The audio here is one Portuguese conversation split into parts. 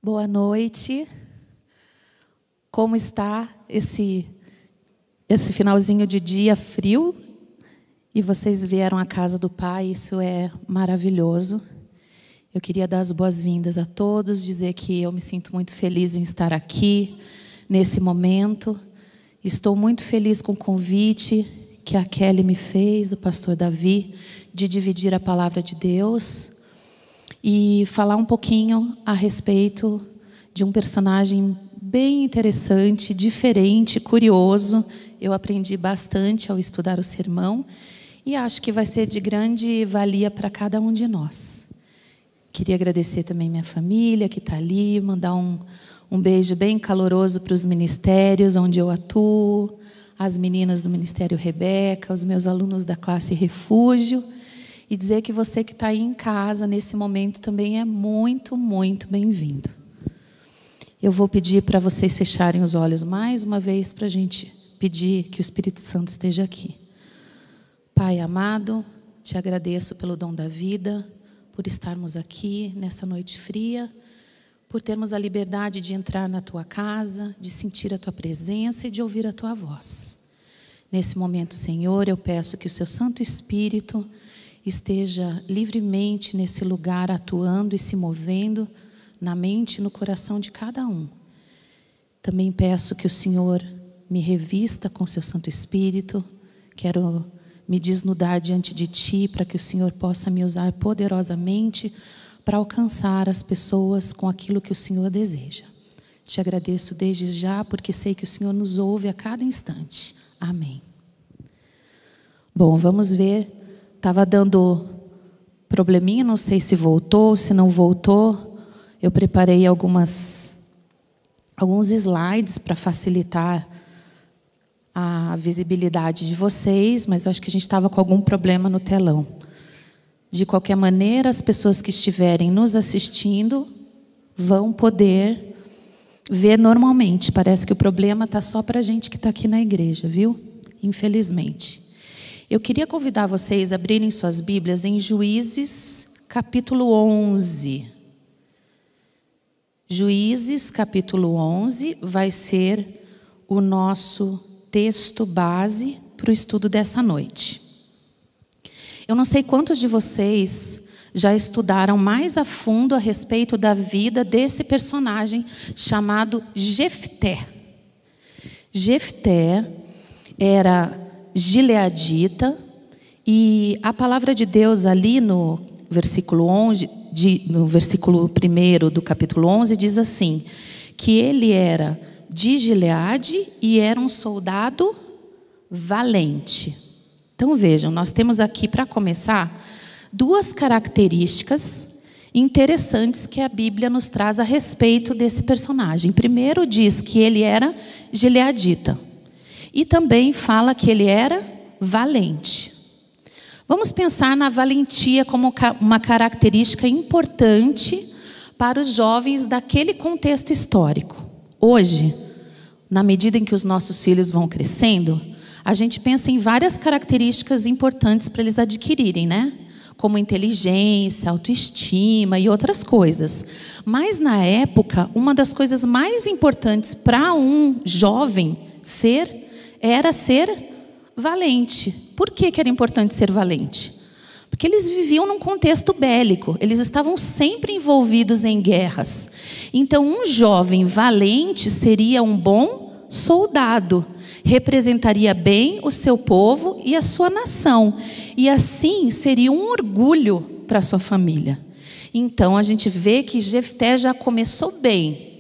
Boa noite. Como está esse finalzinho de dia frio? E vocês vieram à casa do Pai, isso é maravilhoso. Eu queria dar as boas-vindas a todos, dizer que eu me sinto muito feliz em estar aqui, nesse momento. Estou muito feliz com o convite que a Kelly me fez, o pastor Davi, de dividir a palavra de Deus e falar um pouquinho a respeito de um personagem bem interessante, diferente, curioso. Eu aprendi bastante ao estudar o sermão e acho que vai ser de grande valia para cada um de nós. Queria agradecer também minha família que está ali, mandar um beijo bem caloroso para os ministérios onde eu atuo, as meninas do Ministério Rebeca, os meus alunos da classe Refúgio, e dizer que você que está aí em casa nesse momento também é muito, muito bem-vindo. Eu vou pedir para vocês fecharem os olhos mais uma vez para a gente pedir que o Espírito Santo esteja aqui. Pai amado, te agradeço pelo dom da vida, por estarmos aqui nessa noite fria, por termos a liberdade de entrar na tua casa, de sentir a tua presença e de ouvir a tua voz. Nesse momento, Senhor, eu peço que o seu Santo Espírito esteja livremente nesse lugar, atuando e se movendo na mente e no coração de cada um. Também peço que o Senhor me revista com o seu Santo Espírito. Quero me desnudar diante de ti para que o Senhor possa me usar poderosamente para alcançar as pessoas com aquilo que o Senhor deseja. Te agradeço desde já, porque sei que o Senhor nos ouve a cada instante. Amém. Bom, vamos ver. Estava dando probleminha, não sei se voltou, se não voltou. Eu preparei alguns slides para facilitar a visibilidade de vocês, mas eu acho que a gente estava com algum problema no telão. De qualquer maneira, as pessoas que estiverem nos assistindo vão poder ver normalmente. Parece que o problema está só para a gente que está aqui na igreja, viu? Infelizmente. Eu queria convidar vocês a abrirem suas Bíblias em Juízes, capítulo 11. Juízes, capítulo 11, vai ser o nosso texto base para o estudo dessa noite. Eu não sei quantos de vocês já estudaram mais a fundo a respeito da vida desse personagem chamado Jefté. Jefté era gileadita, e a palavra de Deus ali no versículo 11, no versículo 1 do capítulo 11, diz assim, que ele era de Gileade e era um soldado valente. Então vejam, nós temos aqui, para começar, duas características interessantes que a Bíblia nos traz a respeito desse personagem. Primeiro diz que ele era gileadita. E também fala que ele era valente. Vamos pensar na valentia como uma característica importante para os jovens daquele contexto histórico. Hoje, na medida em que os nossos filhos vão crescendo, a gente pensa em várias características importantes para eles adquirirem, né? Como inteligência, autoestima e outras coisas. Mas na época, uma das coisas mais importantes para um jovem era ser valente. Por que era importante ser valente? Porque eles viviam num contexto bélico, eles estavam sempre envolvidos em guerras. Então, um jovem valente seria um bom soldado, representaria bem o seu povo e a sua nação, e assim seria um orgulho para a sua família. Então, a gente vê que Jefté já começou bem.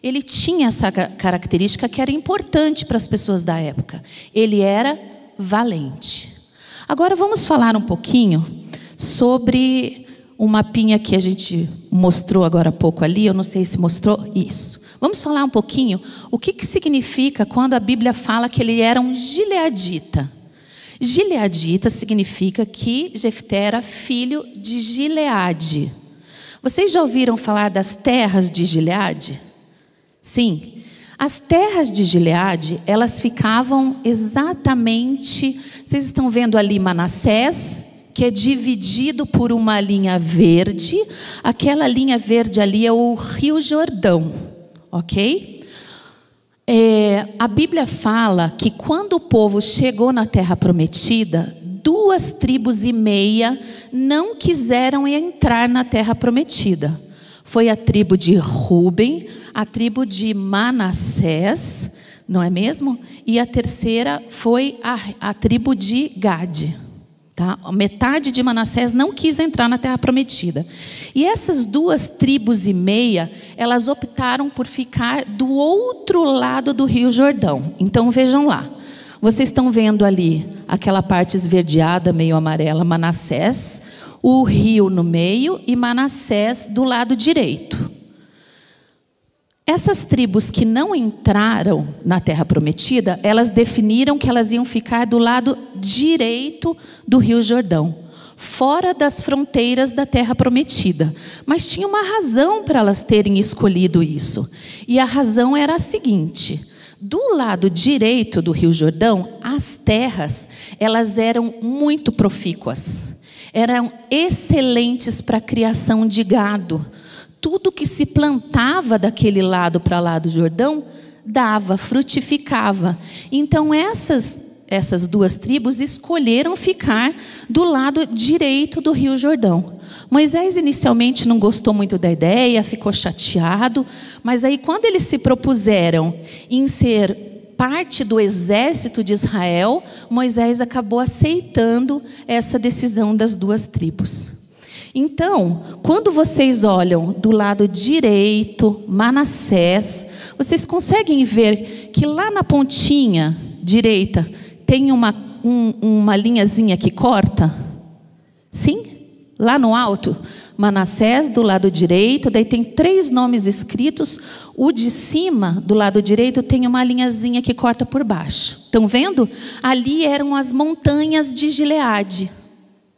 Ele tinha essa característica que era importante para as pessoas da época. Ele era valente. Agora vamos falar um pouquinho sobre o mapinha que a gente mostrou agora há pouco ali. Eu não sei se mostrou isso. Vamos falar um pouquinho o que significa quando a Bíblia fala que ele era um gileadita. Gileadita significa que Jefté era filho de Gileade. Vocês já ouviram falar das terras de Gileade? Sim, as terras de Gileade, elas ficavam exatamente, vocês estão vendo ali Manassés que é dividido por uma linha verde. Aquela linha verde ali é o Rio Jordão, ok? A Bíblia fala que quando o povo chegou na Terra Prometida, 2,5 tribos não quiseram entrar na Terra Prometida. Foi a tribo de Ruben, a tribo de Manassés, não é mesmo? E a terceira foi a tribo de Gade. Tá? Metade de Manassés não quis entrar na Terra Prometida. E essas 2,5 tribos, elas optaram por ficar do outro lado do Rio Jordão. Então vejam lá. Vocês estão vendo ali aquela parte esverdeada, meio amarela, Manassés, o rio no meio e Manassés do lado direito. Essas tribos que não entraram na Terra Prometida, elas definiram que elas iam ficar do lado direito do Rio Jordão, fora das fronteiras da Terra Prometida. Mas tinha uma razão para elas terem escolhido isso. E a razão era a seguinte: do lado direito do Rio Jordão, as terras, elas eram muito profícuas. Eram excelentes para a criação de gado. Tudo que se plantava daquele lado para lá do Jordão, dava, frutificava. Então essas 2 tribos escolheram ficar do lado direito do Rio Jordão. Moisés inicialmente não gostou muito da ideia, ficou chateado, mas aí quando eles se propuseram em ser parte do exército de Israel, Moisés acabou aceitando essa decisão das 2 tribos. Então, quando vocês olham do lado direito, Manassés, vocês conseguem ver que lá na pontinha direita tem uma linhazinha que corta? Sim? Lá no alto, Manassés do lado direito, daí tem 3 nomes escritos. O de cima, do lado direito, tem uma linhazinha que corta por baixo. Estão vendo? Ali eram as montanhas de Gileade.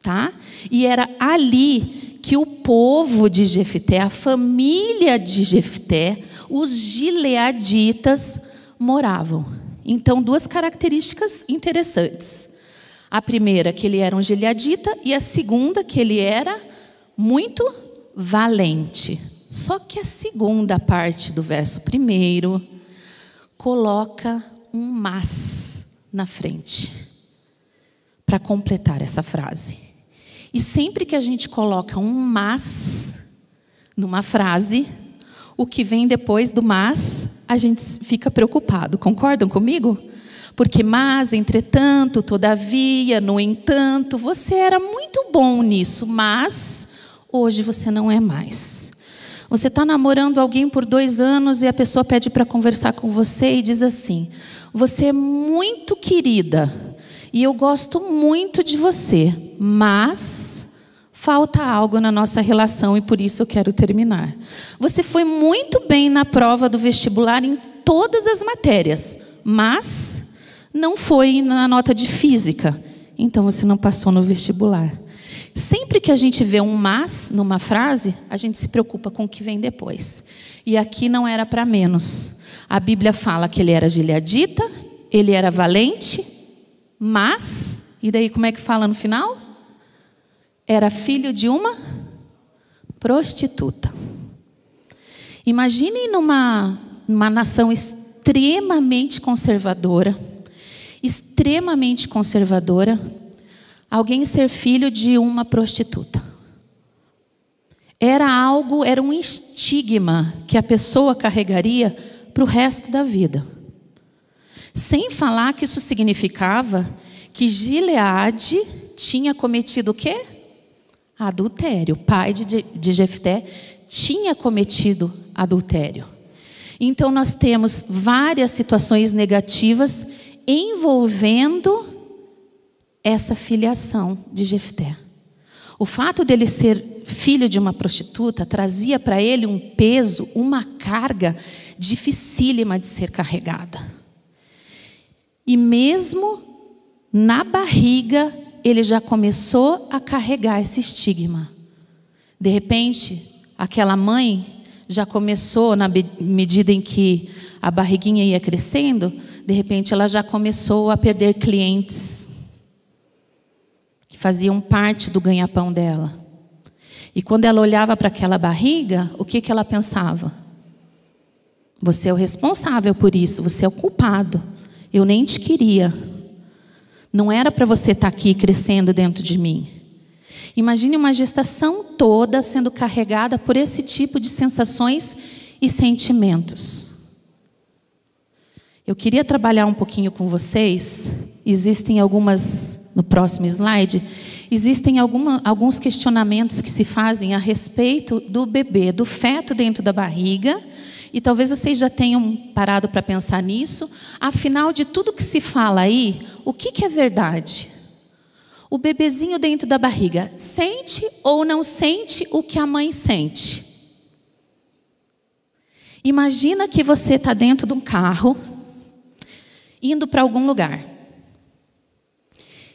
Tá? E era ali que o povo de Jefté, a família de Jefté, os gileaditas moravam. Então, 2 características interessantes. A primeira, que ele era um gileadita, e a segunda, que ele era muito valente. Só que a segunda parte do verso 1 coloca um mas na frente, para completar essa frase. E sempre que a gente coloca um mas numa frase, o que vem depois do mas, a gente fica preocupado. Concordam comigo? Porque mas, entretanto, todavia, no entanto, você era muito bom nisso, mas hoje você não é mais. Você está namorando alguém por 2 anos e a pessoa pede para conversar com você e diz assim: você é muito querida e eu gosto muito de você, mas falta algo na nossa relação e por isso eu quero terminar. Você foi muito bem na prova do vestibular em todas as matérias, mas não foi na nota de física, então você não passou no vestibular. Sempre que a gente vê um mas numa frase, a gente se preocupa com o que vem depois. E aqui não era para menos. A Bíblia fala que ele era gileadita, ele era valente, mas, e daí como é que fala no final? Era filho de uma prostituta. Imaginem numa nação extremamente conservadora, alguém ser filho de uma prostituta. Era um estigma que a pessoa carregaria para o resto da vida. Sem falar que isso significava que Gileade tinha cometido o quê? Adultério. O pai de Jefté tinha cometido adultério. Então nós temos várias situações negativas envolvendo essa filiação de Jefté. O fato dele ser filho de uma prostituta trazia para ele um peso, uma carga dificílima de ser carregada. E mesmo na barriga, ele já começou a carregar esse estigma. De repente, aquela mãe já começou, na medida em que a barriguinha ia crescendo, de repente ela já começou a perder clientes. que faziam parte do ganha-pão dela. E quando ela olhava para aquela barriga, o que ela pensava? Você é o responsável por isso, você é o culpado. Eu nem te queria. Não era para você estar aqui crescendo dentro de mim. Imagine uma gestação toda sendo carregada por esse tipo de sensações e sentimentos. Eu queria trabalhar um pouquinho com vocês. Existem algumas, no próximo slide, existem alguns questionamentos que se fazem a respeito do bebê, do feto dentro da barriga. E talvez vocês já tenham parado para pensar nisso. Afinal de tudo que se fala aí, o que é verdade? O bebezinho dentro da barriga sente ou não sente o que a mãe sente? Imagina que você está dentro de um carro, indo para algum lugar.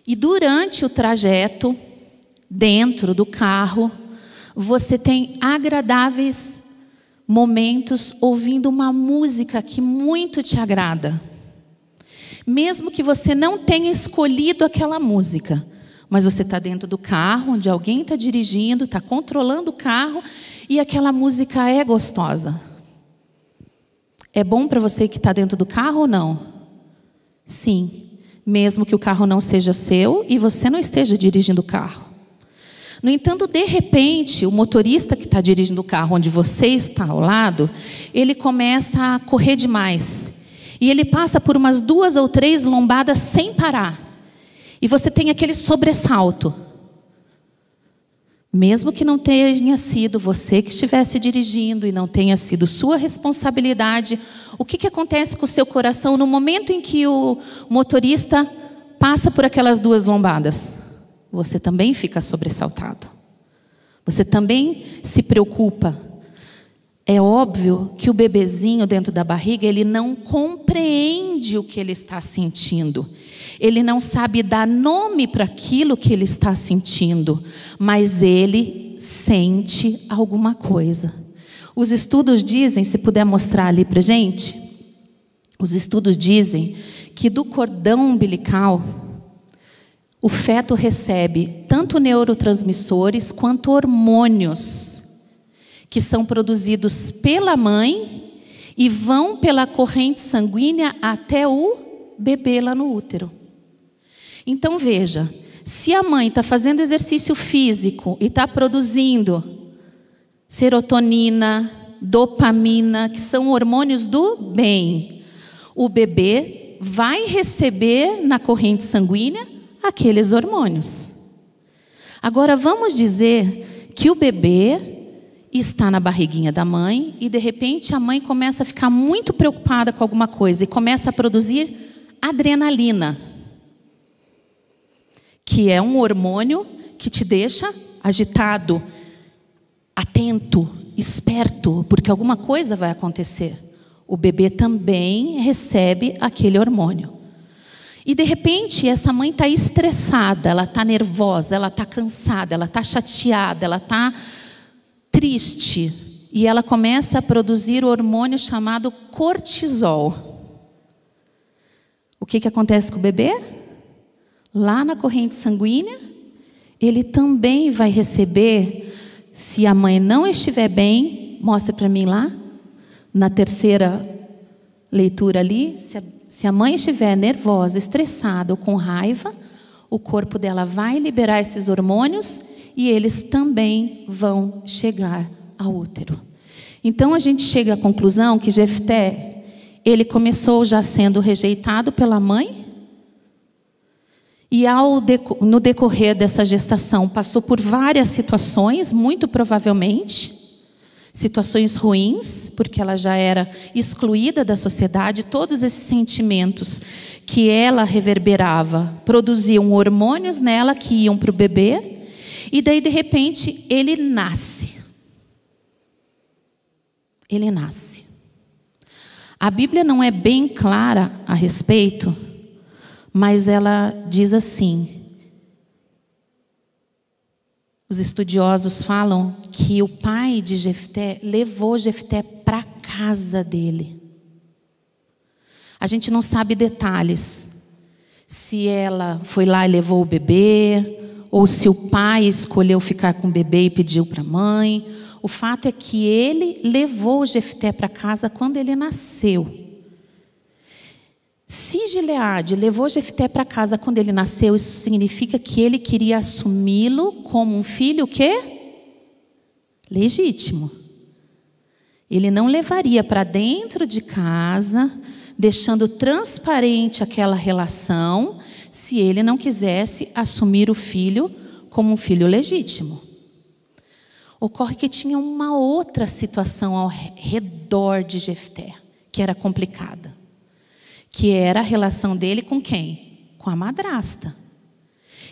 E durante o trajeto, dentro do carro, você tem agradáveis momentos ouvindo uma música que muito te agrada. Mesmo que você não tenha escolhido aquela música, mas você está dentro do carro, onde alguém está dirigindo, está controlando o carro, e aquela música é gostosa. É bom para você que está dentro do carro ou não? Sim, mesmo que o carro não seja seu e você não esteja dirigindo o carro. No entanto, de repente, o motorista que está dirigindo o carro onde você está ao lado, ele começa a correr demais. E ele passa por umas 2 ou 3 lombadas sem parar. E você tem aquele sobressalto. Mesmo que não tenha sido você que estivesse dirigindo e não tenha sido sua responsabilidade, o que acontece com o seu coração no momento em que o motorista passa por aquelas 2 lombadas? Você também fica sobressaltado. Você também se preocupa. É óbvio que o bebezinho dentro da barriga, ele não compreende o que ele está sentindo. Ele não sabe dar nome para aquilo que ele está sentindo, mas ele sente alguma coisa. Os estudos dizem, se puder mostrar ali para a gente, os estudos dizem que do cordão umbilical, o feto recebe tanto neurotransmissores quanto hormônios que são produzidos pela mãe e vão pela corrente sanguínea até o bebê lá no útero. Então veja, se a mãe está fazendo exercício físico e está produzindo serotonina, dopamina, que são hormônios do bem, o bebê vai receber na corrente sanguínea aqueles hormônios. Agora vamos dizer que o bebê está na barriguinha da mãe e de repente a mãe começa a ficar muito preocupada com alguma coisa e começa a produzir adrenalina, que é um hormônio que te deixa agitado, atento, esperto, porque alguma coisa vai acontecer. O bebê também recebe aquele hormônio. E de repente essa mãe está estressada, ela está nervosa, ela está cansada, ela está chateada, ela está triste. E ela começa a produzir o hormônio chamado cortisol. O que acontece com o bebê? Lá na corrente sanguínea, ele também vai receber, se a mãe não estiver bem, mostra para mim lá, na terceira leitura ali, se a mãe estiver nervosa, estressada ou com raiva, o corpo dela vai liberar esses hormônios e eles também vão chegar ao útero. Então a gente chega à conclusão que Jefté, ele começou já sendo rejeitado pela mãe e no decorrer dessa gestação passou por várias situações, muito provavelmente, situações ruins, porque ela já era excluída da sociedade. Todos esses sentimentos que ela reverberava produziam hormônios nela que iam para o bebê, e daí de repente ele nasce. Ele nasce. A Bíblia não é bem clara a respeito, mas ela diz assim: os estudiosos falam que o pai de Jefté levou Jefté para a casa dele. A gente não sabe detalhes. Se ela foi lá e levou o bebê, ou se o pai escolheu ficar com o bebê e pediu para a mãe. O fato é que ele levou Jefté para casa quando ele nasceu. Se Gileade levou Jefté para casa quando ele nasceu, isso significa que ele queria assumi-lo como um filho o quê? Legítimo. Ele não levaria para dentro de casa, deixando transparente aquela relação, se ele não quisesse assumir o filho como um filho legítimo. Ocorre que tinha uma outra situação ao redor de Jefté, que era complicada. Que era a relação dele com quem? Com a madrasta.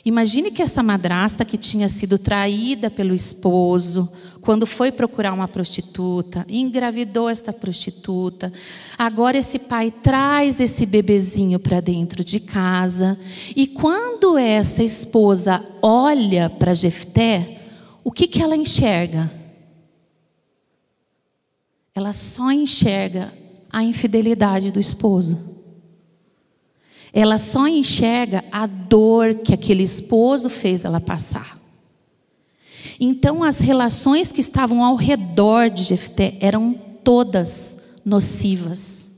Imagine que essa madrasta que tinha sido traída pelo esposo, quando foi procurar uma prostituta, engravidou esta prostituta. Agora esse pai traz esse bebezinho para dentro de casa. E quando essa esposa olha para Jefté, o que ela enxerga? Ela só enxerga a infidelidade do esposo. Ela só enxerga a dor que aquele esposo fez ela passar. Então as relações que estavam ao redor de Jefté eram todas nocivas.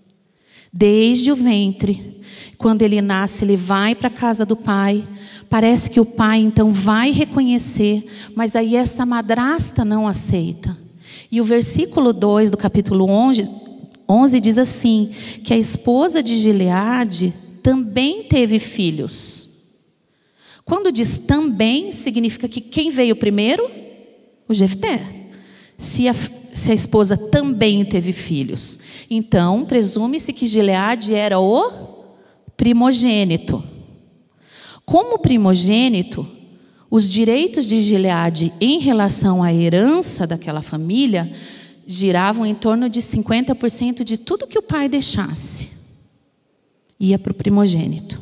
Desde o ventre, quando ele nasce, ele vai para a casa do pai. Parece que o pai então vai reconhecer, mas aí essa madrasta não aceita. E o versículo 2 do capítulo 11 diz assim, que a esposa de Gileade também teve filhos. Quando diz também, significa que quem veio primeiro? O Jefté. Se a esposa também teve filhos. Então, presume-se que Gileade era o primogênito. Como primogênito, os direitos de Gileade em relação à herança daquela família giravam em torno de 50% de tudo que o pai deixasse. Ia para o primogênito.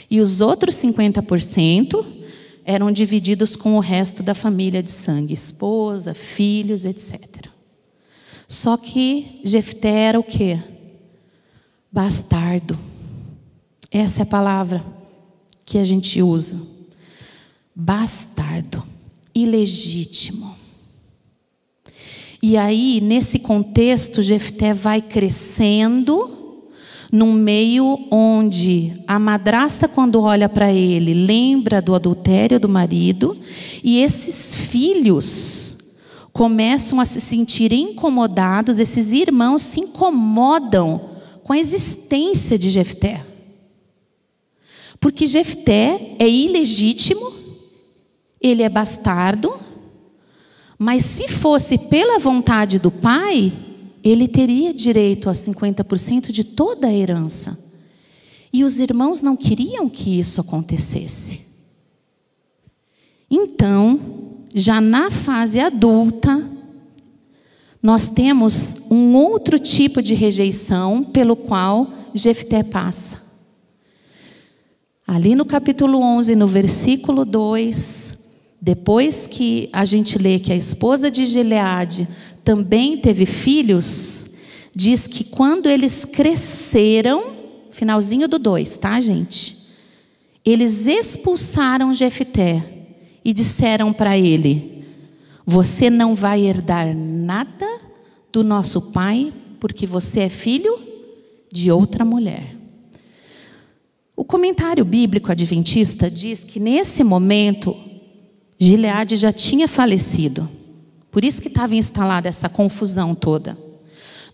E os outros 50% eram divididos com o resto da família de sangue, esposa, filhos, etc. Só que Jefté era o quê? Bastardo. Essa é a palavra que a gente usa. Bastardo. Ilegítimo. E aí, nesse contexto, Jefté vai crescendo num meio onde a madrasta, quando olha para ele, lembra do adultério do marido, e esses filhos começam a se sentir incomodados, esses irmãos se incomodam com a existência de Jefté. Porque Jefté é ilegítimo, ele é bastardo, mas se fosse pela vontade do pai, ele teria direito a 50% de toda a herança. E os irmãos não queriam que isso acontecesse. Então, já na fase adulta, nós temos um outro tipo de rejeição pelo qual Jefté passa. Ali no capítulo 11, no versículo 2, depois que a gente lê que a esposa de Gileade também teve filhos, diz que quando eles cresceram, finalzinho do 2, tá, gente? Eles expulsaram Jefté e disseram para ele: você não vai herdar nada do nosso pai, porque você é filho de outra mulher. O comentário bíblico adventista diz que nesse momento Gileade já tinha falecido. Por isso que estava instalada essa confusão toda.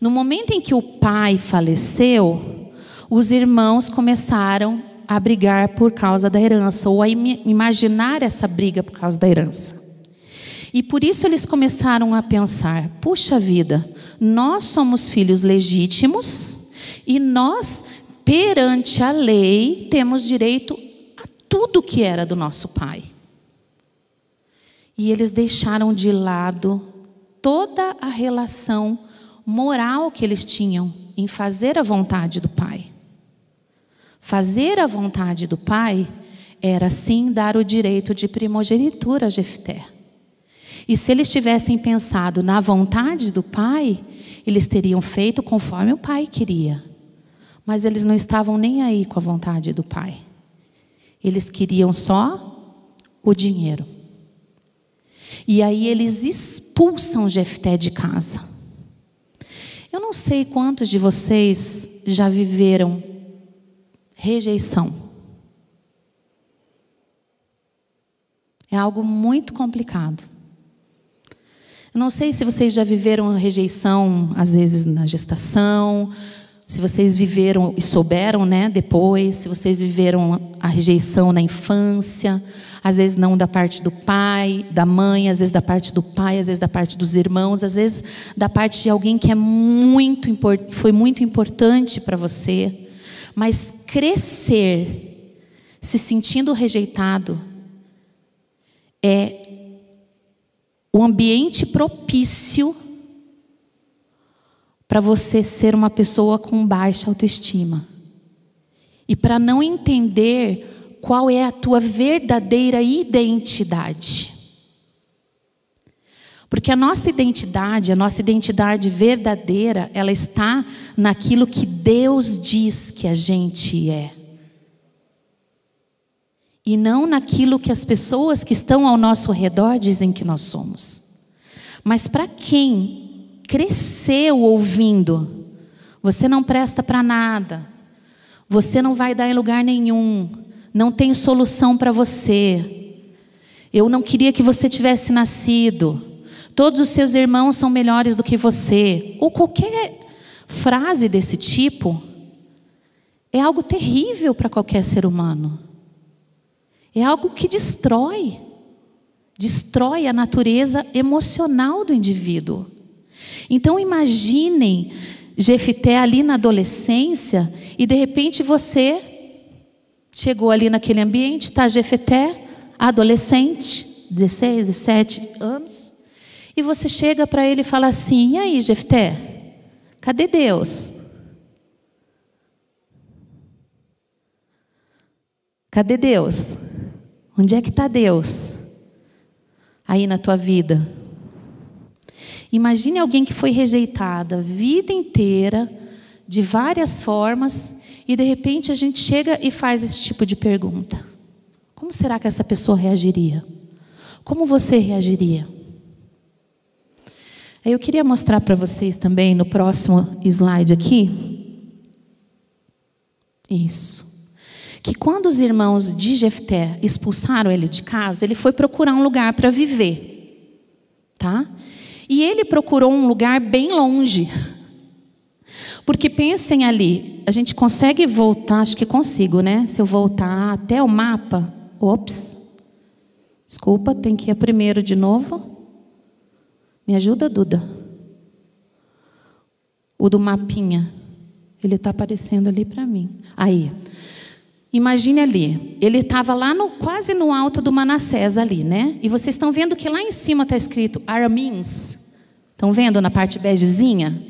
No momento em que o pai faleceu, os irmãos começaram a brigar por causa da herança, ou a imaginar essa briga por causa da herança. E por isso eles começaram a pensar: puxa vida, nós somos filhos legítimos e nós, perante a lei, temos direito a tudo que era do nosso pai. E eles deixaram de lado toda a relação moral que eles tinham em fazer a vontade do pai. Fazer a vontade do pai era, sim, dar o direito de primogenitura a Jefté. E se eles tivessem pensado na vontade do pai, eles teriam feito conforme o pai queria. Mas eles não estavam nem aí com a vontade do pai. Eles queriam só o dinheiro. E aí eles expulsam Jefté de casa. Eu não sei quantos de vocês já viveram rejeição. É algo muito complicado. Eu não sei se vocês já viveram a rejeição, às vezes na gestação, se vocês viveram e souberam, né, depois, se vocês viveram a rejeição na infância, às vezes não da parte do pai, da mãe, às vezes da parte do pai, às vezes da parte dos irmãos, às vezes da parte de alguém que foi muito importante para você. Mas crescer se sentindo rejeitado é o ambiente propício para você ser uma pessoa com baixa autoestima. E para não entender qual é a tua verdadeira identidade. Porque a nossa identidade verdadeira, ela está naquilo que Deus diz que a gente é. E não naquilo que as pessoas que estão ao nosso redor dizem que nós somos. Mas para quem cresceu ouvindo, você não presta para nada, você não vai dar em lugar nenhum, não tem solução para você, eu não queria que você tivesse nascido, todos os seus irmãos são melhores do que você, ou qualquer frase desse tipo, é algo terrível para qualquer ser humano. É algo que destrói a natureza emocional do indivíduo. Então imaginem Jefté ali na adolescência e de repente você chegou ali naquele ambiente, está Jefté, adolescente, 16, 17 anos, e você chega para ele e fala assim: e aí, Jefté, cadê Deus? Cadê Deus? Onde é que está Deus aí na tua vida? Imagine alguém que foi rejeitada a vida inteira, de várias formas, e de repente a gente chega e faz esse tipo de pergunta. Como será que essa pessoa reagiria? Como você reagiria? Eu queria mostrar para vocês também, no próximo slide aqui, isso. Que quando os irmãos de Jefté expulsaram ele de casa, ele foi procurar um lugar para viver. Tá? E ele procurou um lugar bem longe. Porque pensem ali, a gente consegue voltar, acho que consigo, né? Se eu voltar até o mapa, ops, desculpa, tem que ir primeiro de novo. Me ajuda, Duda? O do mapinha, ele está aparecendo ali para mim. Aí, imagine ali, ele estava lá quase no alto do Manassés ali, né? E vocês estão vendo que lá em cima está escrito Aramins. Estão vendo na parte begezinha?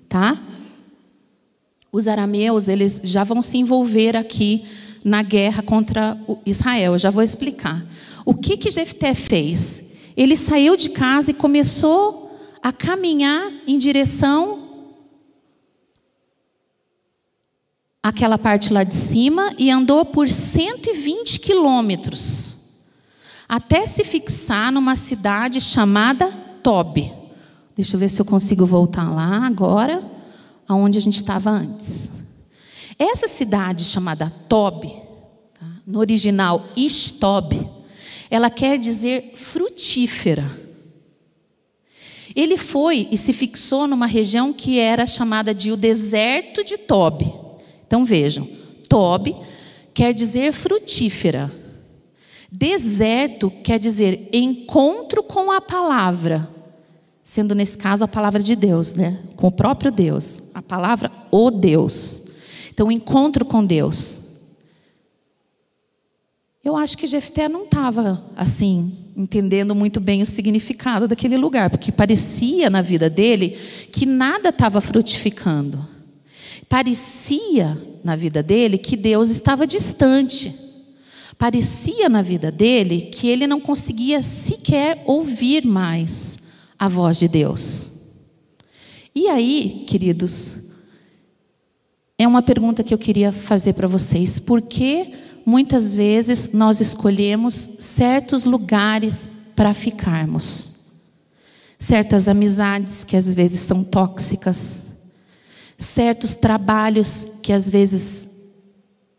Tá? Os arameus, eles já vão se envolver aqui na guerra contra Israel. Eu já vou explicar. O que Jefté fez? Ele saiu de casa e começou a caminhar em direção àquela parte lá de cima e andou por 120 quilômetros até se fixar numa cidade chamada Tob. Deixa eu ver se eu consigo voltar lá agora, aonde a gente estava antes. Essa cidade chamada Tob, tá? No original Istob, ela quer dizer frutífera. Ele foi e se fixou numa região que era chamada de o deserto de Tob. Então vejam, Tob quer dizer frutífera. Deserto quer dizer encontro com a palavra. Sendo nesse caso a palavra de Deus, né? Com o próprio Deus. A palavra, o Deus. Então, encontro com Deus. Eu acho que Jefté não estava, assim, entendendo muito bem o significado daquele lugar. Porque parecia na vida dele que nada estava frutificando. Parecia na vida dele que Deus estava distante. Parecia na vida dele que ele não conseguia sequer ouvir mais a voz de Deus. E aí, queridos, é uma pergunta que eu queria fazer para vocês. Por que muitas vezes nós escolhemos certos lugares para ficarmos? Certas amizades que às vezes são tóxicas, certos trabalhos que às vezes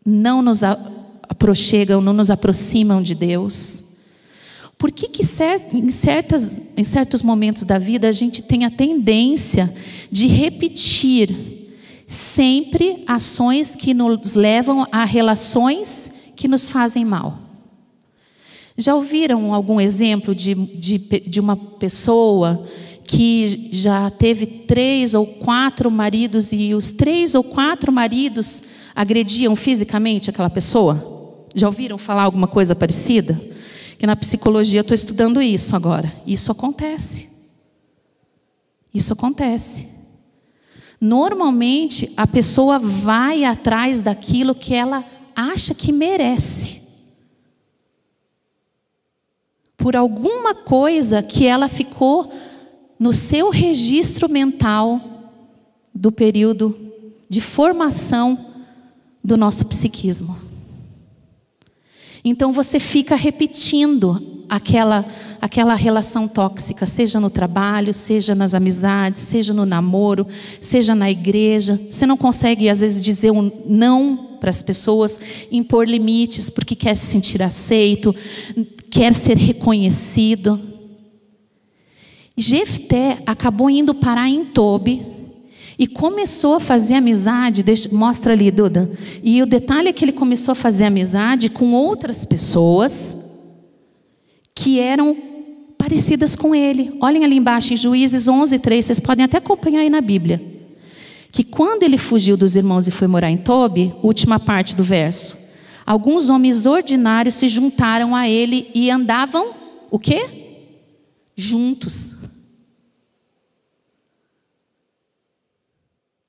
não nos aproximam, não nos aproximam de Deus. Por que em certos momentos da vida a gente tem a tendência de repetir sempre ações que nos levam a relações que nos fazem mal? Já ouviram algum exemplo de uma pessoa que já teve 3 ou 4 maridos e os 3 ou 4 maridos agrediam fisicamente aquela pessoa? Já ouviram falar alguma coisa parecida? Que na psicologia eu estou estudando isso agora. Isso acontece. Isso acontece. Normalmente a pessoa vai atrás daquilo que ela acha que merece. Por alguma coisa que ela ficou no seu registro mental do período de formação do nosso psiquismo. Então você fica repetindo aquela relação tóxica, seja no trabalho, seja nas amizades, seja no namoro, seja na igreja. Você não consegue às vezes dizer um não para as pessoas, impor limites porque quer se sentir aceito, quer ser reconhecido. Jefté acabou indo parar em Tobi e começou a fazer amizade, mostra ali, Duda. E o detalhe é que ele começou a fazer amizade com outras pessoas que eram parecidas com ele. Olhem ali embaixo em Juízes 11:3, vocês podem até acompanhar aí na Bíblia. Que quando ele fugiu dos irmãos e foi morar em Tobi, última parte do verso, alguns homens ordinários se juntaram a ele e andavam, o quê? Juntos.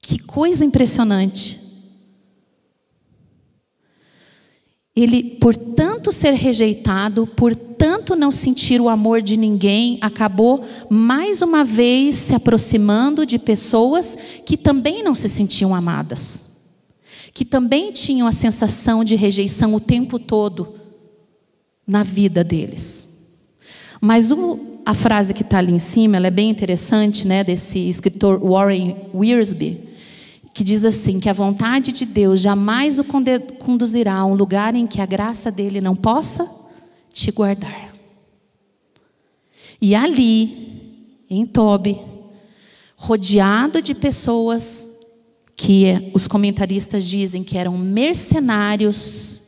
Que coisa impressionante. Ele, por tanto ser rejeitado, por tanto não sentir o amor de ninguém, acabou mais uma vez se aproximando de pessoas que também não se sentiam amadas, que também tinham a sensação de rejeição o tempo todo na vida deles. Mas a frase que está ali em cima, ela é bem interessante, né, desse escritor Warren Wiersbe, que diz assim, que a vontade de Deus jamais o conduzirá a um lugar em que a graça dele não possa te guardar. E ali, em Tobi, rodeado de pessoas que os comentaristas dizem que eram mercenários,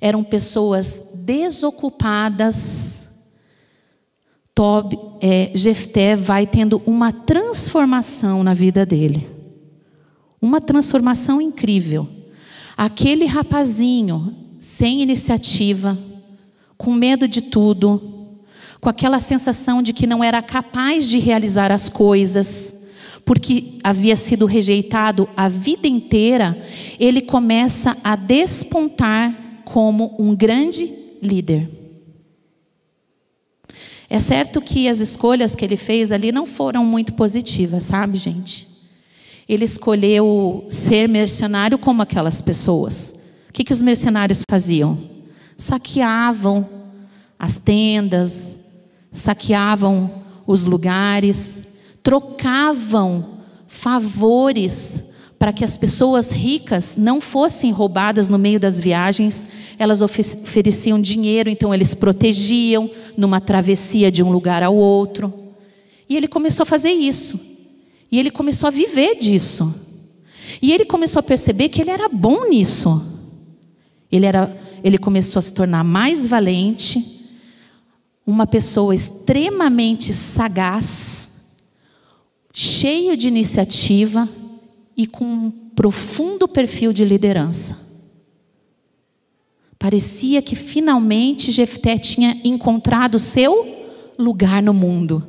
eram pessoas desocupadas, Jefté vai tendo uma transformação na vida dele. Uma transformação incrível. Aquele rapazinho, sem iniciativa, com medo de tudo, com aquela sensação de que não era capaz de realizar as coisas, porque havia sido rejeitado a vida inteira, ele começa a despontar como um grande líder. É certo que as escolhas que ele fez ali não foram muito positivas, sabe, gente? Ele escolheu ser mercenário como aquelas pessoas. O que os mercenários faziam? Saqueavam as tendas, saqueavam os lugares, trocavam favores para que as pessoas ricas não fossem roubadas no meio das viagens. Elas ofereciam dinheiro, então eles protegiam numa travessia de um lugar ao outro. E ele começou a fazer isso. E ele começou a viver disso. E ele começou a perceber que ele era bom nisso. Ele começou a se tornar mais valente, uma pessoa extremamente sagaz, cheio de iniciativa e com um profundo perfil de liderança. Parecia que finalmente Jefté tinha encontrado seu lugar no mundo.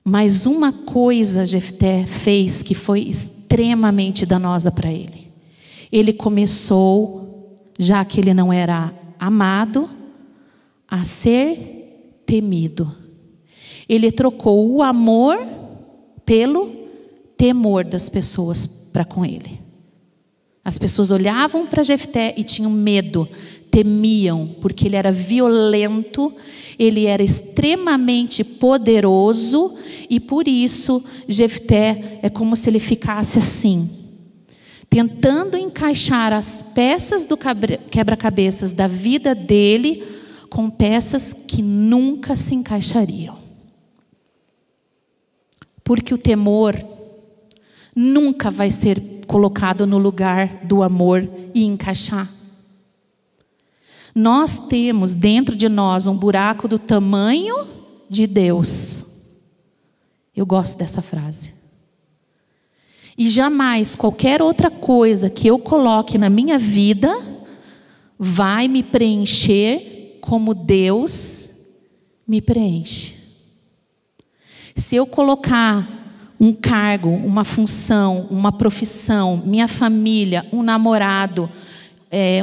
Mas uma coisa Jefté fez que foi extremamente danosa para ele. Ele começou, já que ele não era amado, a ser temido. Ele trocou o amor pelo temor das pessoas para com ele. As pessoas olhavam para Jefté e tinham medo, temiam, porque ele era violento, ele era extremamente poderoso, e por isso Jefté é como se ele ficasse assim, tentando encaixar as peças do quebra-cabeças da vida dele com peças que nunca se encaixariam. Porque o temor nunca vai ser colocado no lugar do amor e encaixar. Nós temos dentro de nós um buraco do tamanho de Deus. Eu gosto dessa frase. E jamais qualquer outra coisa que eu coloque na minha vida vai me preencher como Deus me preenche. Se eu colocar um cargo, uma função, uma profissão, minha família, um namorado,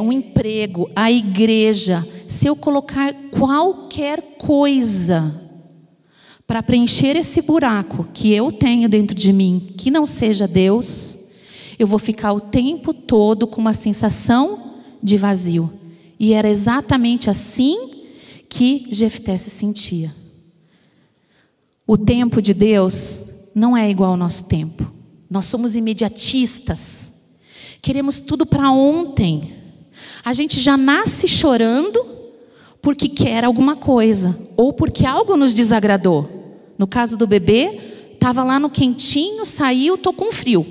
um emprego, a igreja, se eu colocar qualquer coisa para preencher esse buraco que eu tenho dentro de mim, que não seja Deus, eu vou ficar o tempo todo com uma sensação de vazio. E era exatamente assim que Jefté se sentia. O tempo de Deus não é igual ao nosso tempo. Nós somos imediatistas. Queremos tudo para ontem. A gente já nasce chorando porque quer alguma coisa, ou porque algo nos desagradou. No caso do bebê, estava lá no quentinho, saiu, estou com frio.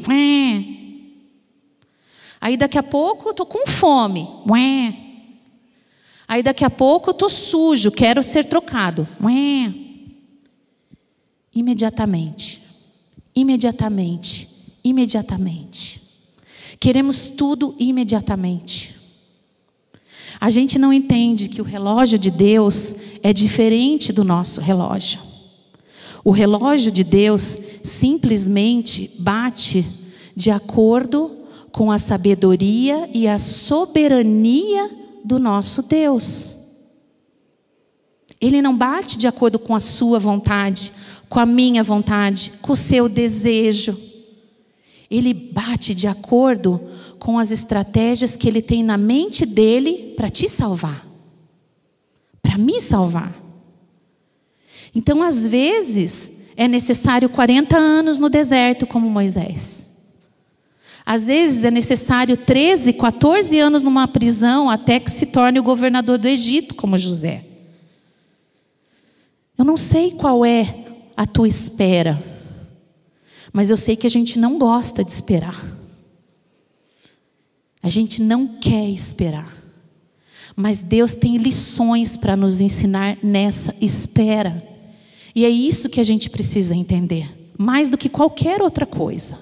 Aí daqui a pouco eu estou com fome. Aí daqui a pouco eu estou sujo, quero ser trocado. Imediatamente. Imediatamente. Imediatamente. Queremos tudo imediatamente. A gente não entende que o relógio de Deus é diferente do nosso relógio. O relógio de Deus simplesmente bate de acordo com a sabedoria e a soberania do nosso Deus. Ele não bate de acordo com a sua vontade, com a minha vontade, com o seu desejo. Ele bate de acordo com as estratégias que ele tem na mente dele para te salvar, para me salvar. Então, às vezes, é necessário 40 anos no deserto, como Moisés. Às vezes, é necessário 13, 14 anos numa prisão, até que se torne o governador do Egito, como José. Eu não sei qual é a tua espera, mas eu sei que a gente não gosta de esperar. A gente não quer esperar. Mas Deus tem lições para nos ensinar nessa espera. E é isso que a gente precisa entender, mais do que qualquer outra coisa.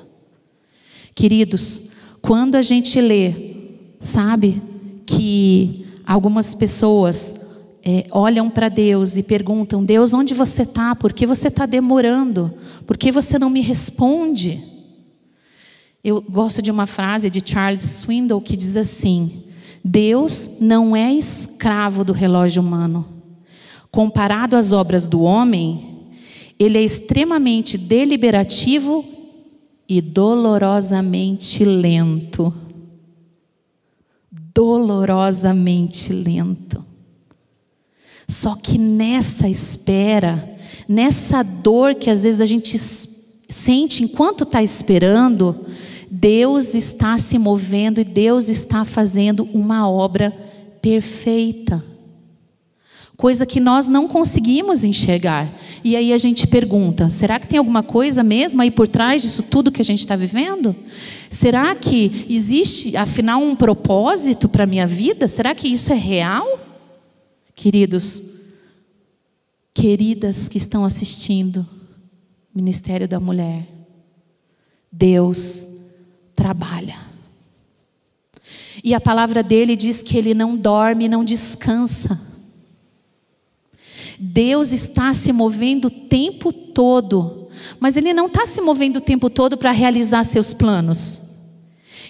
Queridos, quando a gente lê, sabe, que algumas pessoas olham para Deus e perguntam: Deus, onde você está? Por que você está demorando? Por que você não me responde? Eu gosto de uma frase de Charles Swindoll que diz assim: Deus não é escravo do relógio humano. Comparado às obras do homem, ele é extremamente deliberativo e dolorosamente lento. Dolorosamente lento. Só que nessa espera, nessa dor que às vezes a gente sente enquanto está esperando, Deus está se movendo e Deus está fazendo uma obra perfeita. Coisa que nós não conseguimos enxergar. E aí a gente pergunta: será que tem alguma coisa mesmo aí por trás disso tudo que a gente está vivendo? Será que existe, afinal, um propósito para a minha vida? Será que isso é real? Queridos, queridas que estão assistindo Ministério da Mulher, Deus trabalha. E a palavra dele diz que ele não dorme, não descansa. Deus está se movendo o tempo todo, mas ele não está se movendo o tempo todo para realizar seus planos.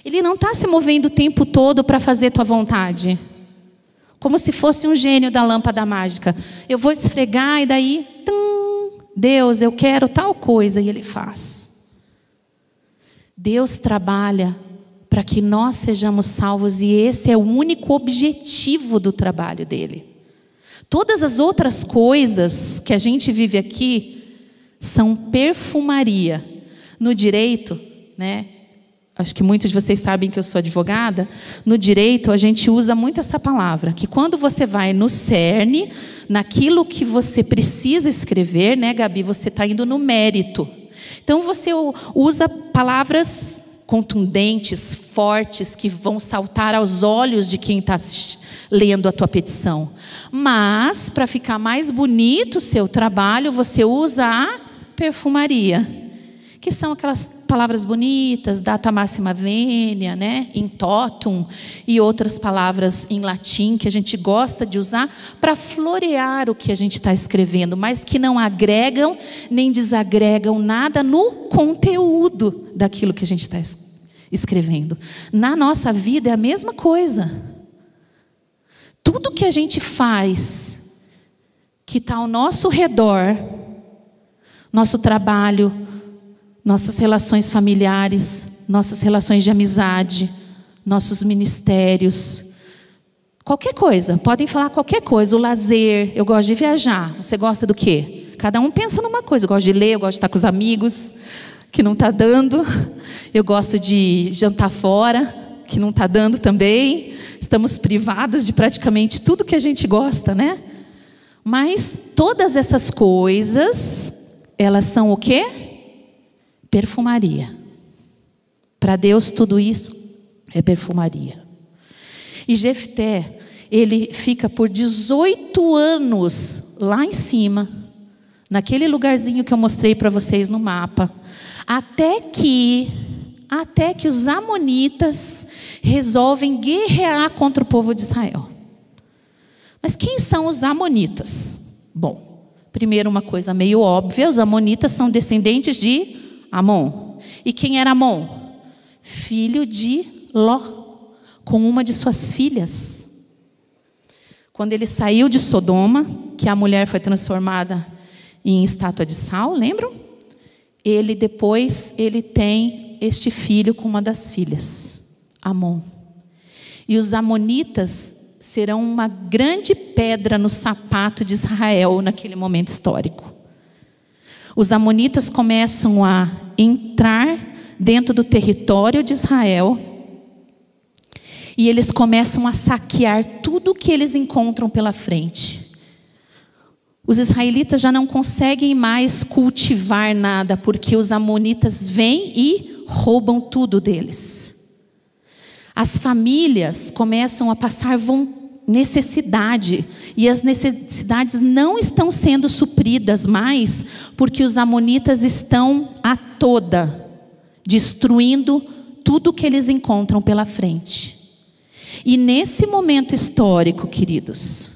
Ele não está se movendo o tempo todo para fazer tua vontade. Como se fosse um gênio da lâmpada mágica. Eu vou esfregar e daí, Deus, eu quero tal coisa, e ele faz. Deus trabalha para que nós sejamos salvos, e esse é o único objetivo do trabalho dele. Todas as outras coisas que a gente vive aqui são perfumaria. No direito, né? Acho que muitos de vocês sabem que eu sou advogada. No direito, a gente usa muito essa palavra, que quando você vai no cerne, naquilo que você precisa escrever, né, Gabi, você está indo no mérito. Então, você usa palavras contundentes, fortes, que vão saltar aos olhos de quem está lendo a tua petição. Mas, para ficar mais bonito o seu trabalho, você usa a perfumaria, que são aquelas palavras bonitas, data máxima venia, né, in totum, e outras palavras em latim que a gente gosta de usar para florear o que a gente está escrevendo, mas que não agregam nem desagregam nada no conteúdo daquilo que a gente está escrevendo. Na nossa vida é a mesma coisa. Tudo que a gente faz, que está ao nosso redor, nosso trabalho, nossas relações familiares, nossas relações de amizade, nossos ministérios, qualquer coisa, podem falar qualquer coisa, o lazer, eu gosto de viajar, você gosta do quê? Cada um pensa numa coisa, eu gosto de ler, eu gosto de estar com os amigos, que não está dando, eu gosto de jantar fora, que não está dando também, estamos privados de praticamente tudo que a gente gosta, né? Mas todas essas coisas, elas são o quê? Perfumaria. Para Deus tudo isso é perfumaria. E Jefté, ele fica por 18 anos lá em cima, naquele lugarzinho que eu mostrei para vocês no mapa, até que os amonitas resolvem guerrear contra o povo de Israel. Mas quem são os amonitas? Bom, primeiro uma coisa meio óbvia, os amonitas são descendentes de Amon. E quem era Amon? Filho de Ló, com uma de suas filhas. Quando ele saiu de Sodoma, que a mulher foi transformada em estátua de sal, lembram? Ele tem este filho com uma das filhas, Amon. E os amonitas serão uma grande pedra no sapato de Israel naquele momento histórico. Os amonitas começam a entrar dentro do território de Israel e eles começam a saquear tudo o que eles encontram pela frente. Os israelitas já não conseguem mais cultivar nada, porque os amonitas vêm e roubam tudo deles. As famílias começam a passar necessidade, e as necessidades não estão sendo supridas mais, porque os amonitas estão a toda destruindo tudo que eles encontram pela frente. E nesse momento histórico, queridos,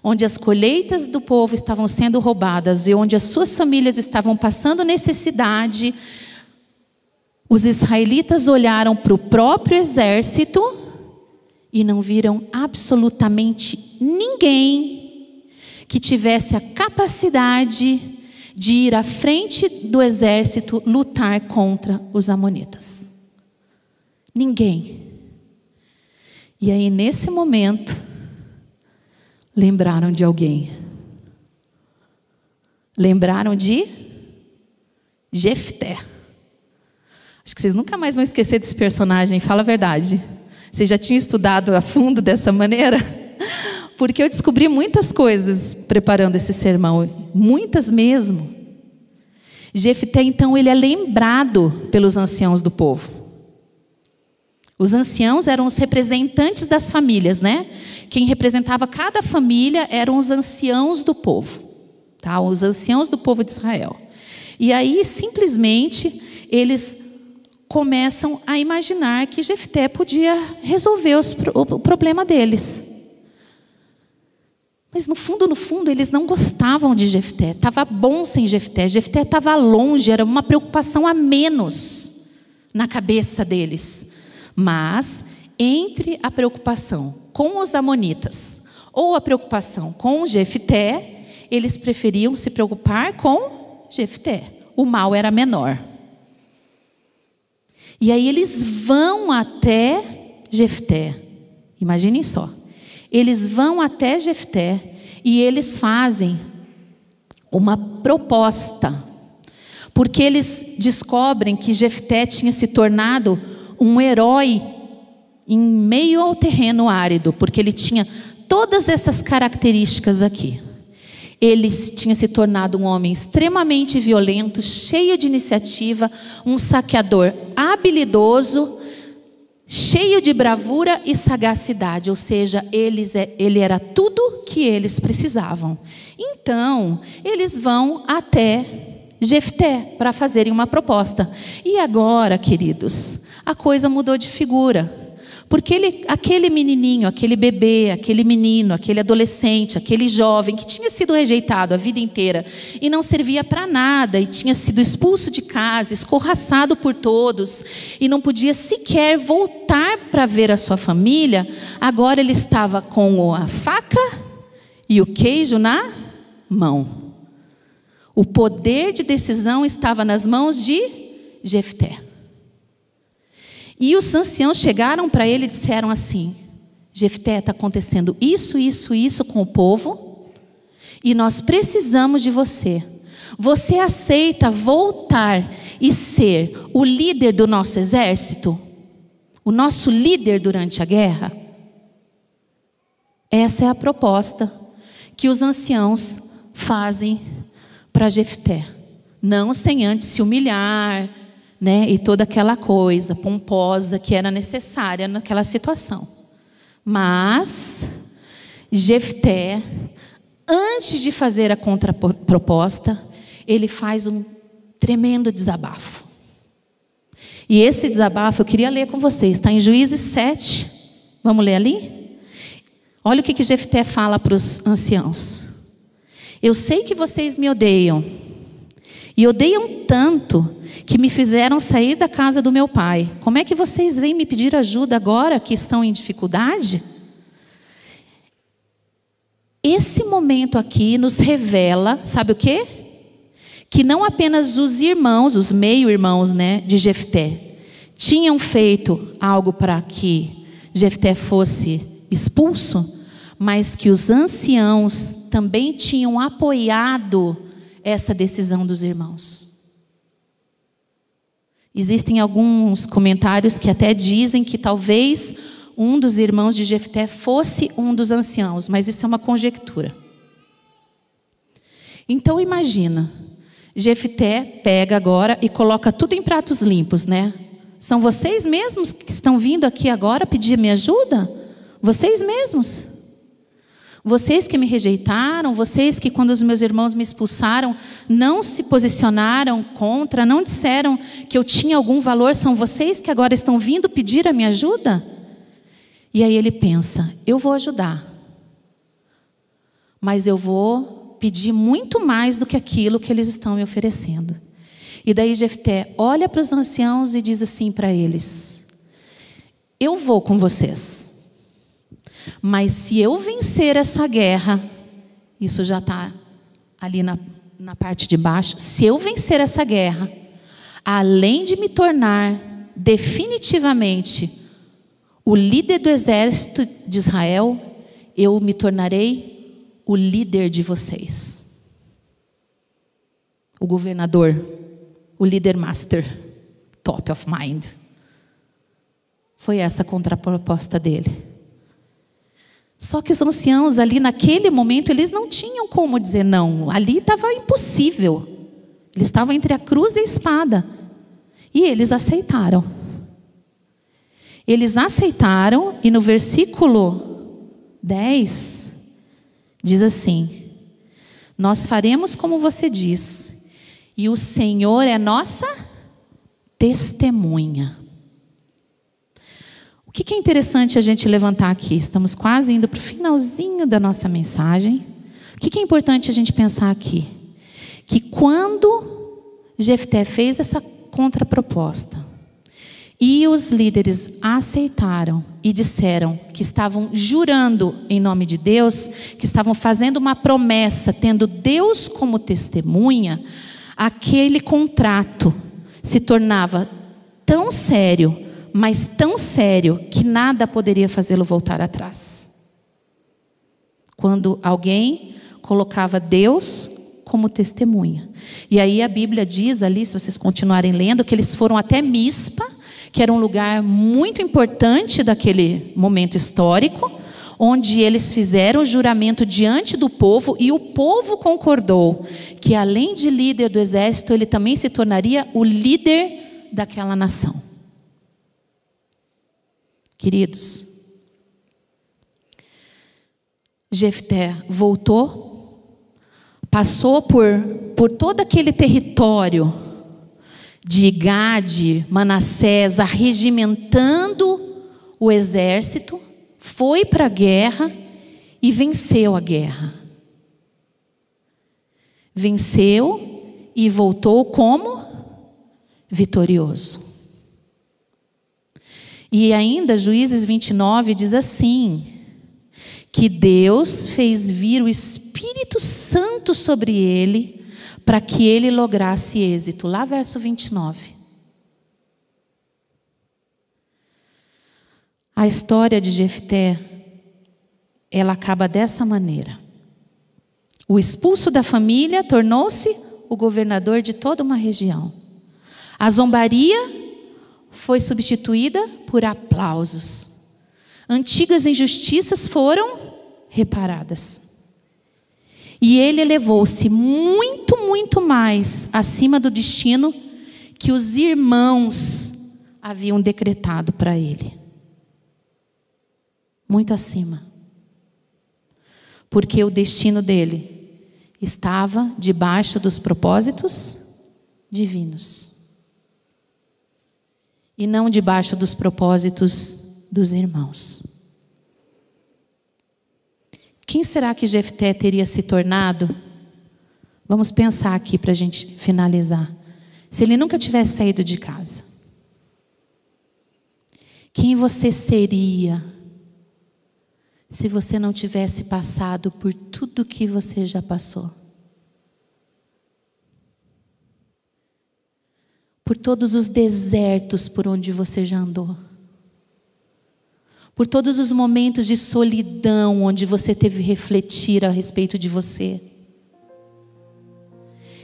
onde as colheitas do povo estavam sendo roubadas e onde as suas famílias estavam passando necessidade, os israelitas olharam para o próprio exército e não viram absolutamente ninguém que tivesse a capacidade de ir à frente do exército lutar contra os amonitas. Ninguém. E aí, nesse momento, lembraram de alguém. Lembraram de Jefté. Acho que vocês nunca mais vão esquecer desse personagem, fala a verdade. Vocês já tinham estudado a fundo dessa maneira? Porque eu descobri muitas coisas preparando esse sermão, muitas mesmo. Jefté, então, ele é lembrado pelos anciãos do povo. Os anciãos eram os representantes das famílias, né? Quem representava cada família eram os anciãos do povo, tá? Os anciãos do povo de Israel. E aí, simplesmente, eles começam a imaginar que Jefté podia resolver o problema deles. Mas no fundo, eles não gostavam de Jefté. Estava bom sem Jefté. Jefté estava longe, era uma preocupação a menos na cabeça deles. Mas, entre a preocupação com os amonitas ou a preocupação com Jefté, eles preferiam se preocupar com Jefté. O mal era menor. E aí eles vão até Jefté. Imaginem só. Eles vão até Jefté e eles fazem uma proposta. Porque eles descobrem que Jefté tinha se tornado um herói em meio ao terreno árido, porque ele tinha todas essas características aqui. Ele tinha se tornado um homem extremamente violento, cheio de iniciativa, um saqueador habilidoso, cheio de bravura e sagacidade, ou seja, ele era tudo que eles precisavam. Então, eles vão até Jefté para fazerem uma proposta. E agora, queridos, a coisa mudou de figura. Porque aquele menininho, aquele bebê, aquele menino, aquele adolescente, aquele jovem que tinha sido rejeitado a vida inteira e não servia para nada e tinha sido expulso de casa, escorraçado por todos e não podia sequer voltar para ver a sua família, agora ele estava com a faca e o queijo na mão. O poder de decisão estava nas mãos de Jefté. E os anciãos chegaram para ele e disseram assim: Jefté, está acontecendo isso com o povo, e nós precisamos de você. Você aceita voltar e ser o líder do nosso exército? O nosso líder durante a guerra? Essa é a proposta que os anciãos fazem para Jefté. Não sem antes se humilhar, né, e toda aquela coisa pomposa que era necessária naquela situação. Mas Jefté, antes de fazer a contraproposta, ele faz um tremendo desabafo. E esse desabafo eu queria ler com vocês, está em Juízes 7. Vamos ler ali? Olha o que Jefté fala para os anciãos. Eu sei que vocês me odeiam, e odeiam tanto que me fizeram sair da casa do meu pai. Como é que vocês vêm me pedir ajuda agora que estão em dificuldade? Esse momento aqui nos revela, sabe o quê? Que não apenas os irmãos, os meio-irmãos, né, de Jefté, tinham feito algo para que Jefté fosse expulso, mas que os anciãos também tinham apoiado essa decisão dos irmãos. Existem alguns comentários que até dizem que talvez um dos irmãos de Jefté fosse um dos anciãos, mas isso é uma conjectura. Então imagina, Jefté pega agora e coloca tudo em pratos limpos, né? São vocês mesmos que estão vindo aqui agora pedir minha ajuda? Vocês mesmos? Vocês que me rejeitaram, vocês que quando os meus irmãos me expulsaram, não se posicionaram contra, não disseram que eu tinha algum valor, são vocês que agora estão vindo pedir a minha ajuda? E aí ele pensa, eu vou ajudar, mas eu vou pedir muito mais do que aquilo que eles estão me oferecendo. E daí Jefté olha para os anciãos e diz assim para eles: eu vou com vocês. Mas se eu vencer essa guerra, isso já está ali na parte de baixo, se eu vencer essa guerra, além de me tornar definitivamente o líder do exército de Israel, eu me tornarei o líder de vocês. O governador, o líder master, top of mind. Foi essa a contraproposta dele. Só que os anciãos ali naquele momento, eles não tinham como dizer não. Ali estava impossível. Eles estavam entre a cruz e a espada. E eles aceitaram. Eles aceitaram e no versículo 10, diz assim: nós faremos como você diz, e o Senhor é nossa testemunha. O que é interessante a gente levantar aqui? Estamos quase indo para o finalzinho da nossa mensagem. O que é importante a gente pensar aqui? Que quando Jefté fez essa contraproposta e os líderes aceitaram e disseram que estavam jurando em nome de Deus, que estavam fazendo uma promessa, tendo Deus como testemunha, aquele contrato se tornava tão sério, mas tão sério, que nada poderia fazê-lo voltar atrás. Quando alguém colocava Deus como testemunha. E aí a Bíblia diz ali, se vocês continuarem lendo, que eles foram até Mispa, que era um lugar muito importante daquele momento histórico, onde eles fizeram o juramento diante do povo, e o povo concordou que, além de líder do exército, ele também se tornaria o líder daquela nação. Queridos, Jefté voltou, passou por todo aquele território de Gade, Manassés, arregimentando o exército, foi para a guerra e venceu a guerra. Venceu e voltou como vitorioso. E ainda Juízes 29 diz assim, que Deus fez vir o Espírito Santo sobre ele, para que ele lograsse êxito. Lá verso 29. A história de Jefté, ela acaba dessa maneira. O expulso da família tornou-se o governador de toda uma região. A zombaria foi substituída por aplausos. Antigas injustiças foram reparadas. E ele elevou-se muito, muito mais acima do destino que os irmãos haviam decretado para ele. Muito acima. Porque o destino dele estava debaixo dos propósitos divinos. E não debaixo dos propósitos dos irmãos. Quem será que Jefté teria se tornado? Vamos pensar aqui para a gente finalizar. Se ele nunca tivesse saído de casa. Quem você seria se você não tivesse passado por tudo que você já passou? Por todos os desertos por onde você já andou. Por todos os momentos de solidão onde você teve que refletir a respeito de você.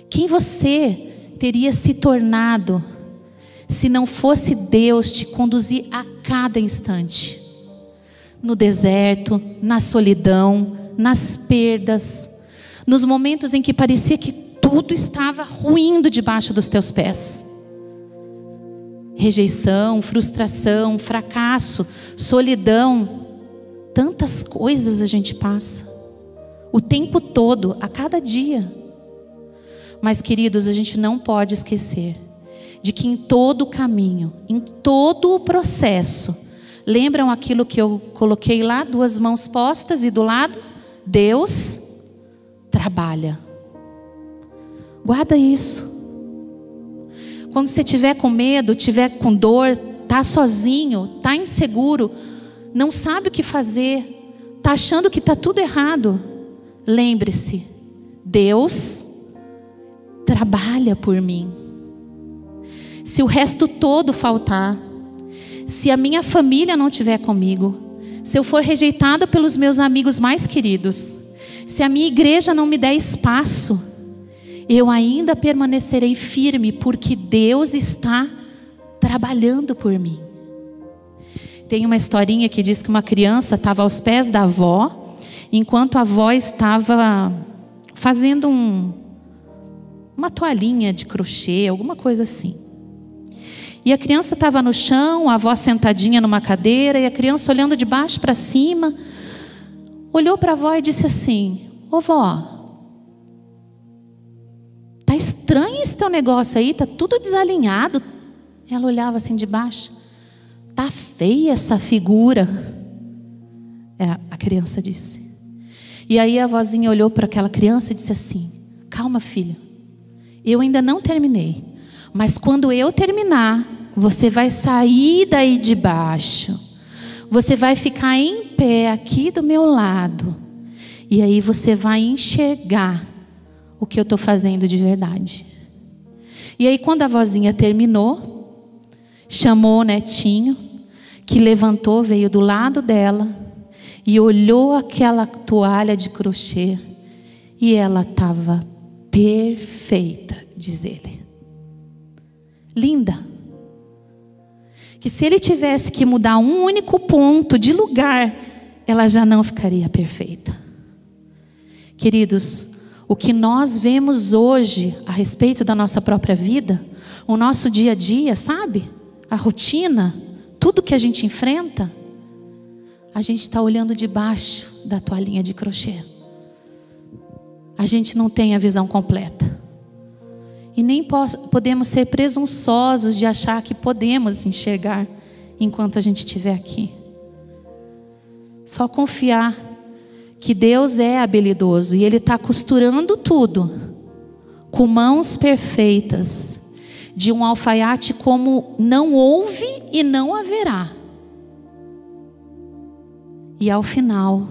Quem você teria se tornado se não fosse Deus te conduzir a cada instante? No deserto, na solidão, nas perdas, nos momentos em que parecia que tudo estava ruindo debaixo dos teus pés. Rejeição, frustração, fracasso, solidão. Tantas coisas a gente passa. O tempo todo, a cada dia. Mas, queridos, a gente não pode esquecer de que em todo o caminho, em todo o processo, lembram aquilo que eu coloquei lá, 2 mãos postas e do lado? Deus trabalha. Guarda isso. Quando você estiver com medo, estiver com dor, está sozinho, está inseguro, não sabe o que fazer, está achando que está tudo errado, lembre-se, Deus trabalha por mim. Se o resto todo faltar, se a minha família não estiver comigo, se eu for rejeitado pelos meus amigos mais queridos, se a minha igreja não me der espaço, eu ainda permanecerei firme, porque Deus está trabalhando por mim. Tem uma historinha que diz que uma criança estava aos pés da avó, enquanto a avó estava fazendo uma toalhinha de crochê, alguma coisa assim. E a criança estava no chão, a avó sentadinha numa cadeira, e a criança olhando de baixo para cima, olhou para a avó e disse assim: "Ô vó, tá estranho esse teu negócio aí, tá tudo desalinhado." Ela olhava assim de baixo. "Tá feia essa figura." A criança disse. E aí a vozinha olhou para aquela criança e disse assim: "Calma, filha, eu ainda não terminei, mas quando eu terminar, você vai sair daí de baixo, você vai ficar em pé aqui do meu lado, e aí você vai enxergar o que eu estou fazendo de verdade." E aí quando a vozinha terminou, chamou o netinho, que levantou, veio do lado dela e olhou aquela toalha de crochê e ela estava perfeita, diz ele. Linda. Que se ele tivesse que mudar um único ponto de lugar, ela já não ficaria perfeita. Queridos, o que nós vemos hoje a respeito da nossa própria vida, o nosso dia a dia, sabe? A rotina, tudo que a gente enfrenta, a gente está olhando debaixo da toalhinha de crochê. A gente não tem a visão completa. E nem podemos ser presunçosos de achar que podemos enxergar enquanto a gente estiver aqui. Só confiar que Deus é habilidoso e Ele está costurando tudo com mãos perfeitas, de um alfaiate como não houve e não haverá. E ao final,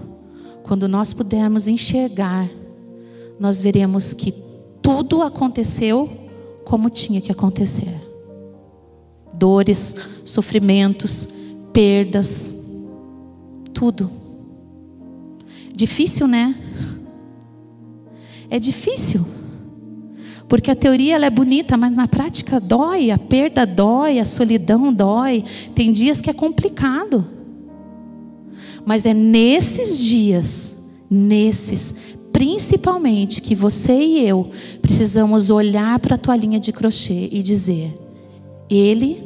quando nós pudermos enxergar, nós veremos que tudo aconteceu como tinha que acontecer. Dores, sofrimentos, perdas, tudo. Difícil, né? É difícil. Porque a teoria ela é bonita, mas na prática dói, a perda dói, a solidão dói. Tem dias que é complicado. Mas é nesses dias, principalmente, que você e eu precisamos olhar para a toalhinha de crochê e dizer: Ele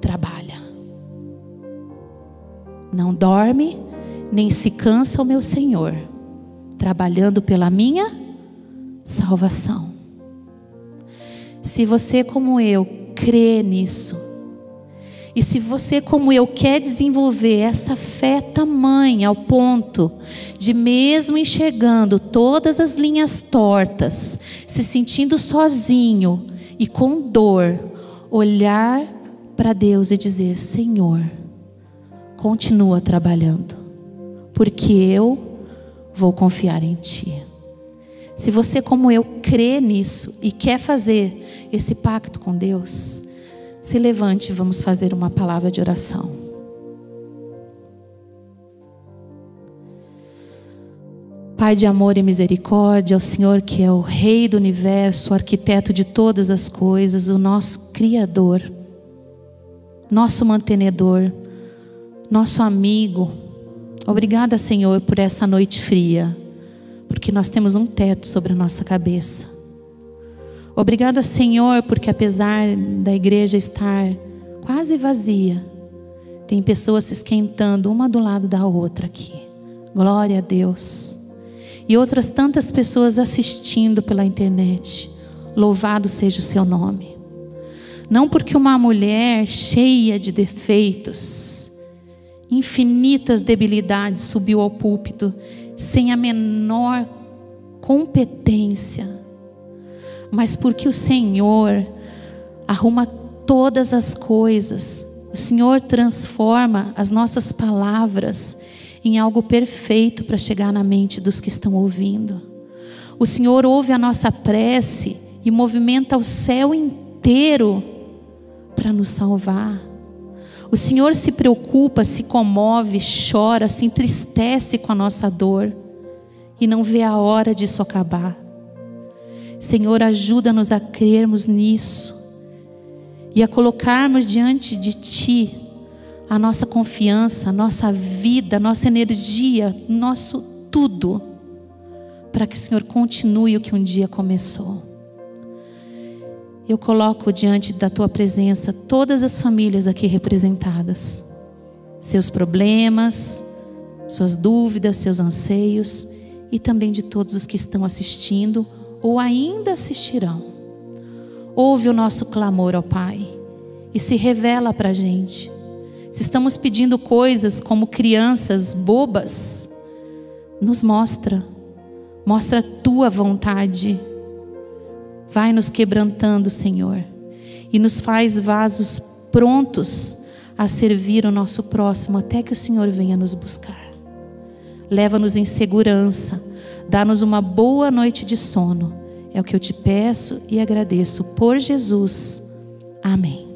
trabalha. Não dorme, nem se cansa o meu Senhor, trabalhando pela minha salvação. Se você, como eu, crê nisso, e se você, como eu, quer desenvolver essa fé tamanha ao ponto de, mesmo enxergando todas as linhas tortas, se sentindo sozinho e com dor, olhar para Deus e dizer: Senhor, continua trabalhando, porque eu vou confiar em Ti. Se você, como eu, crê nisso e quer fazer esse pacto com Deus, se levante e vamos fazer uma palavra de oração. Pai de amor e misericórdia, o Senhor que é o Rei do Universo, o arquiteto de todas as coisas, o nosso Criador, nosso mantenedor, nosso amigo. Obrigada, Senhor, por essa noite fria, porque nós temos um teto sobre a nossa cabeça. Obrigada, Senhor, porque apesar da igreja estar quase vazia, tem pessoas se esquentando uma do lado da outra aqui. Glória a Deus. E outras tantas pessoas assistindo pela internet. Louvado seja o seu nome. Não porque uma mulher cheia de defeitos, infinitas debilidades, subiu ao púlpito sem a menor competência, mas porque o Senhor arruma todas as coisas. O Senhor transforma as nossas palavras em algo perfeito para chegar na mente dos que estão ouvindo. O Senhor ouve a nossa prece e movimenta o céu inteiro para nos salvar. O Senhor se preocupa, se comove, chora, se entristece com a nossa dor e não vê a hora disso acabar. Senhor, ajuda-nos a crermos nisso e a colocarmos diante de Ti a nossa confiança, a nossa vida, a nossa energia, nosso tudo, para que o Senhor continue o que um dia começou. Eu coloco diante da Tua presença todas as famílias aqui representadas, seus problemas, suas dúvidas, seus anseios, e também de todos os que estão assistindo ou ainda assistirão. Ouve o nosso clamor, ó Pai, e se revela para a gente. Se estamos pedindo coisas como crianças bobas, nos mostra a Tua vontade. Vai nos quebrantando, Senhor, e nos faz vasos prontos a servir o nosso próximo, até que o Senhor venha nos buscar. Leva-nos em segurança, dá-nos uma boa noite de sono. É o que eu te peço e agradeço por Jesus. Amém.